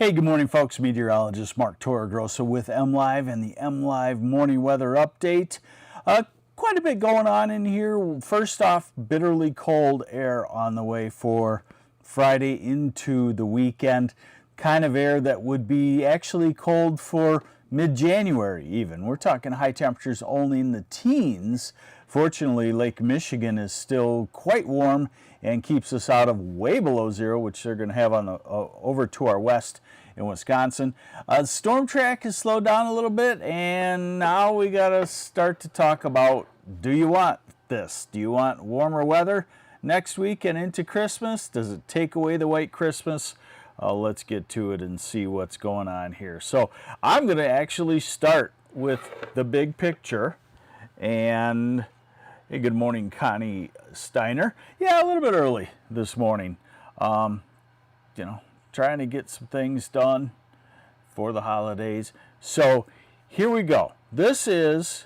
Hey, good morning, folks. Meteorologist Mark Torregrossa with MLive and the MLive morning weather update. Quite a bit going on in here. First off, bitterly cold air on the way for Friday into the weekend. Kind of air that would be actually cold for mid-January even. We're talking high temperatures only in the teens. Fortunately, Lake Michigan is still quite warm and keeps us out of way below zero, which they're going to have on the over to our west in Wisconsin. Storm track has slowed down a little bit, and now we got to start to talk about, do you want this? Do you want warmer weather next week and into Christmas? Does it take away the white Christmas? Let's get to it and see what's going on here. So I'm going to actually start with the big picture. And hey, good morning, Connie Steiner. Yeah, a little bit early this morning. Trying to get some things done for the holidays. So here we go. This is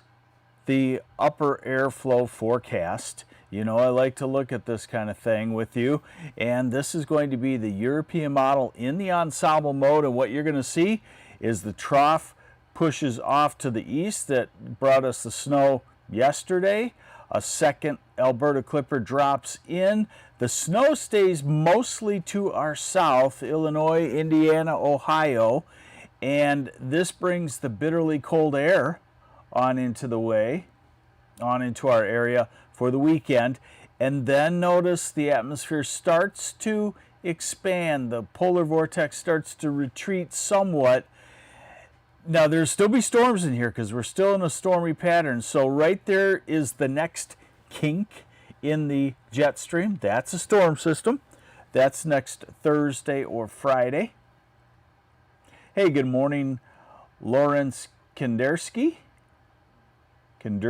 the upper airflow forecast. You know, I like to look at this kind of thing with you. And this is going to be the European model in the ensemble mode. And what you're going to see is the trough pushes off to the east that brought us the snow yesterday. A second Alberta Clipper drops in. The snow stays mostly to our south, Illinois, Indiana, Ohio, and this brings the bitterly cold air on into our area for the weekend. And then notice the atmosphere starts to expand. The polar vortex starts to retreat somewhat. Now, there'll still be storms in here because we're still in a stormy pattern. So right there is the next kink in the jet stream. That's a storm system. That's next Thursday or Friday. Hey, good morning, Lawrence Kendersky. And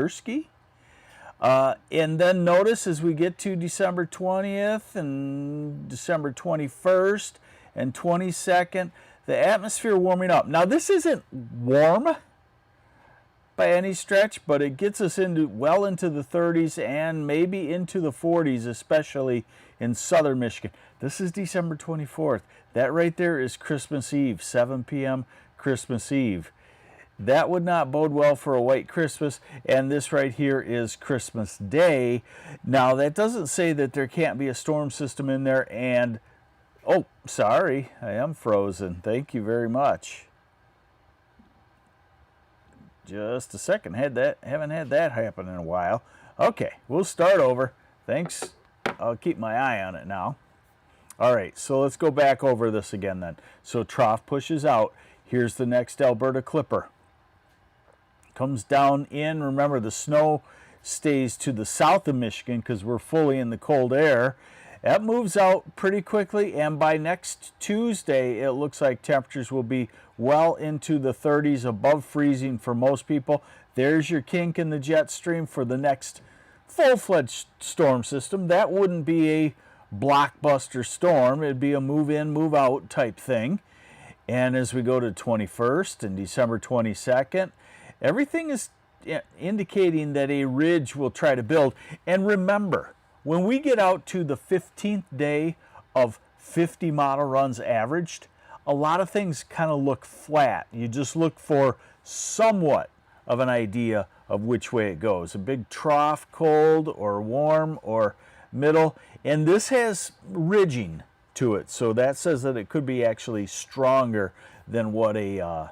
then notice as we get to December 20th and December 21st and 22nd, the atmosphere warming up. Now, this isn't warm by any stretch, but it gets us well into the 30s and maybe into the 40s, especially in southern Michigan. This is December 24th. That right there is Christmas Eve, 7 p.m. Christmas Eve. That would not bode well for a white Christmas, and this right here is Christmas Day. Now, that doesn't say that there can't be a storm system in there, and oh, sorry, I am frozen. Thank you very much. Just a second. Haven't had that happen in a while. Okay, we'll start over. Thanks. I'll keep my eye on it now. All right, so let's go back over this again then. So trough pushes out. Here's the next Alberta Clipper. Comes down in. Remember, the snow stays to the south of Michigan because we're fully in the cold air. That moves out pretty quickly, and by next Tuesday, it looks like temperatures will be well into the 30s, above freezing for most people. There's your kink in the jet stream for the next full-fledged storm system. That wouldn't be a blockbuster storm. It'd be a move-in, move-out type thing. And as we go to 21st and December 22nd, everything is indicating that a ridge will try to build. And remember, when we get out to the 15th day of 50 model runs averaged, a lot of things kind of look flat. You just look for somewhat of an idea of which way it goes. A big trough, cold or warm or middle. And this has ridging to it. So that says that it could be actually stronger than what an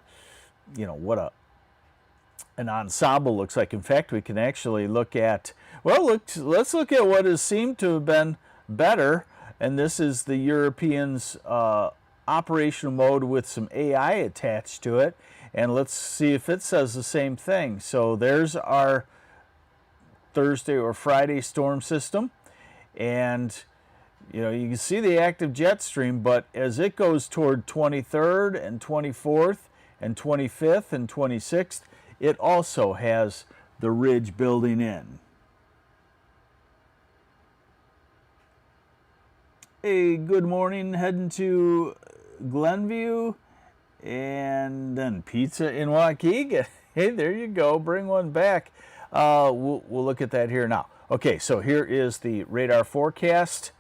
ensemble looks like. In fact, we can actually look at, let's look at what has seemed to have been better, and this is the Europeans operational mode with some AI attached to it, and let's see if it says the same thing. So there's our Thursday or Friday storm system, and you can see the active jet stream, but as it goes toward 23rd and 24th and 25th and 26th, it also has the ridge building in. Hey, good morning. Heading to Glenview and then pizza in Waukegan. Hey, there you go. Bring one back. We'll look at that here now. Okay, so here is the radar forecast.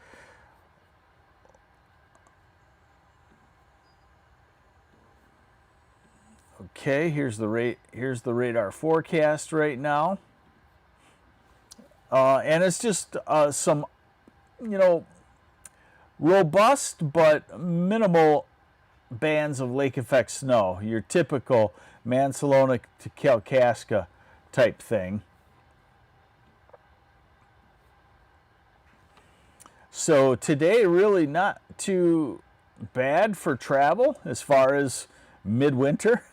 Okay, here's the radar forecast right now. And it's just some, robust but minimal bands of lake effect snow. Your typical Mansalona to Kalkaska type thing. So today really not too bad for travel as far as midwinter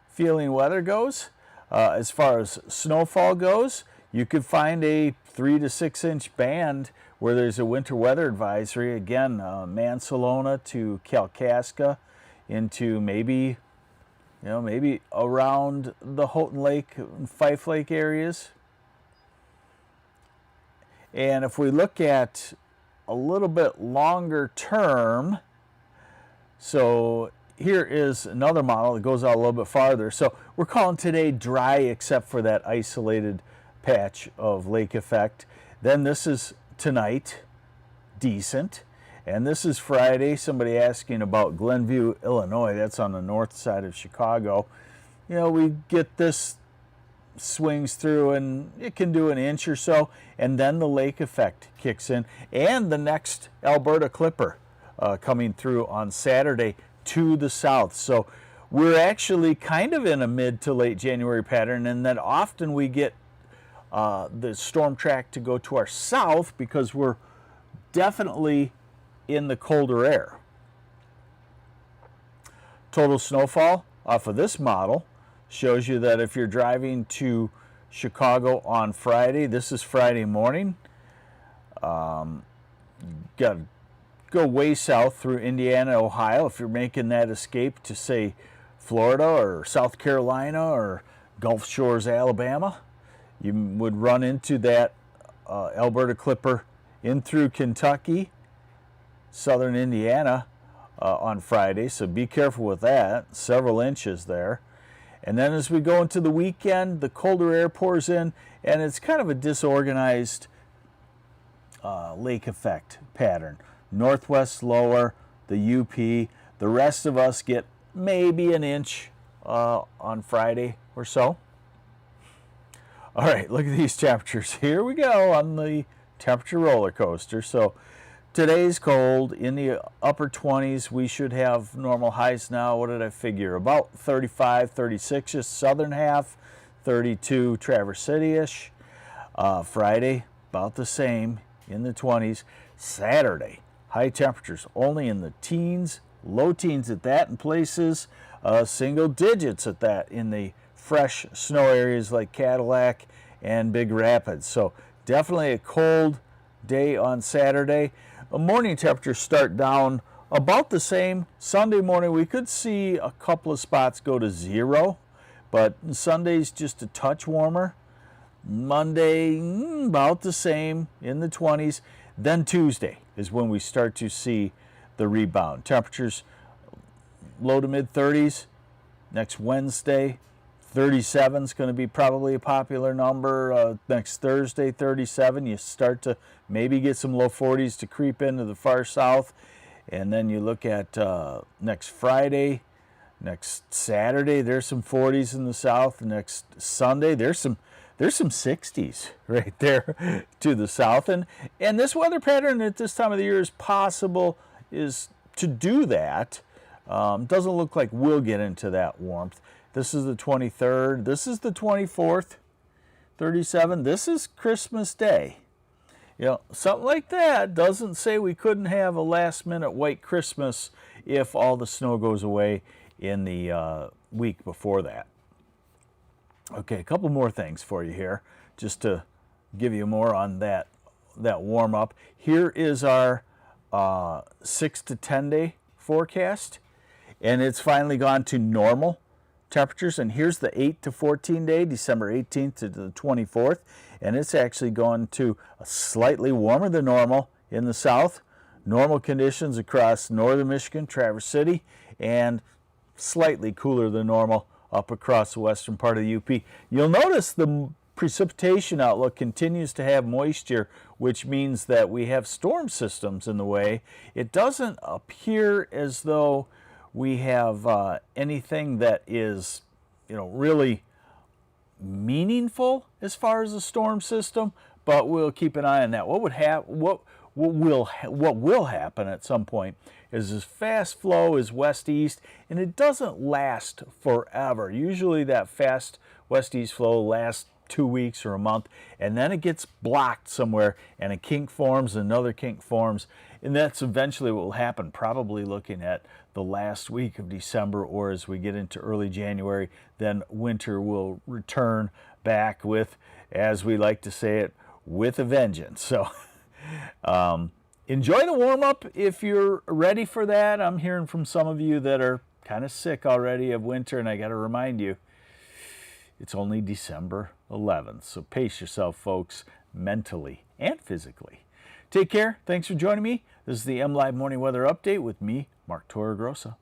feeling weather goes. As far as snowfall goes, you could find a 3 to 6 inch band where there's a winter weather advisory. Again, Mansalona to Kalkaska into maybe around the Houghton Lake and Fife Lake areas. And if we look at a little bit longer term, so here is another model that goes out a little bit farther. So we're calling today dry except for that isolated patch of lake effect. Then this is tonight, decent. And this is Friday. Somebody asking about Glenview, Illinois. That's on the north side of Chicago. We get this swings through and it can do an inch or so, and then the lake effect kicks in, and the next Alberta Clipper coming through on Saturday to the south. So we're actually kind of in a mid to late January pattern, and then often we get the storm track to go to our south because we're definitely in the colder air. Total snowfall off of this model shows you that if you're driving to Chicago on Friday, this is Friday morning, got to go way south through Indiana, Ohio. If you're making that escape to, say, Florida or South Carolina or Gulf Shores, Alabama, you would run into that Alberta Clipper in through Kentucky, southern Indiana on Friday, so be careful with that. Several inches there. And then as we go into the weekend, the colder air pours in, and it's kind of a disorganized lake effect pattern. Northwest lower, the UP. The rest of us get maybe an inch on Friday or so. All right, look at these temperatures. Here we go on the temperature roller coaster. So today's cold, in the upper 20s. We should have normal highs now. What did I figure? About 35, 36-ish, southern half, 32, Traverse City-ish. Friday, about the same, in the 20s. Saturday, high temperatures only in the teens, low teens at that in places, single digits at that in the fresh snow areas like Cadillac and Big Rapids. So definitely a cold day on Saturday. Morning temperatures start down about the same. Sunday morning we could see a couple of spots go to 0, but Sunday's just a touch warmer. Monday about the same in the 20s. Then Tuesday is when we start to see the rebound. Temperatures low to mid 30s. Next Wednesday 37 is going to be probably a popular number. Next Thursday, 37. You start to maybe get some low 40s to creep into the far south. And then you look at next Friday, next Saturday, there's some 40s in the south. Next Sunday, there's some 60s right there to the south. And this weather pattern at this time of the year is possible is to do that. Doesn't look like we'll get into that warmth. This is the 23rd. This is the 24th, 37. This is Christmas Day. Something like that doesn't say we couldn't have a last-minute white Christmas if all the snow goes away in the week before that. Okay, a couple more things for you here, just to give you more on that warm-up. Here is our 6 to 10 day forecast, and it's finally gone to normal temperatures. And here's the 8 to 14 day, December 18th to the 24th, and it's actually gone to a slightly warmer than normal in the south, normal conditions across northern Michigan, Traverse City, and slightly cooler than normal up across the western part of the UP. You'll notice the precipitation outlook continues to have moisture, which means that we have storm systems in the way. It doesn't appear as though we have anything that is, really meaningful as far as the storm system, but we'll keep an eye on that. What will happen at some point is this fast flow is west-east, and it doesn't last forever. Usually that fast west-east flow lasts 2 weeks or a month, and then it gets blocked somewhere, and a kink forms, another kink forms, and that's eventually what will happen, probably looking at the last week of December, or as we get into early January, then winter will return back with, as we like to say it, with a vengeance. So enjoy the warm-up if you're ready for that. I'm hearing from some of you that are kind of sick already of winter, and I got to remind you, it's only December 11th, so pace yourself, folks, mentally and physically. Take care. Thanks for joining me. This is the MLive Morning Weather Update with me, Mark Torregrossa.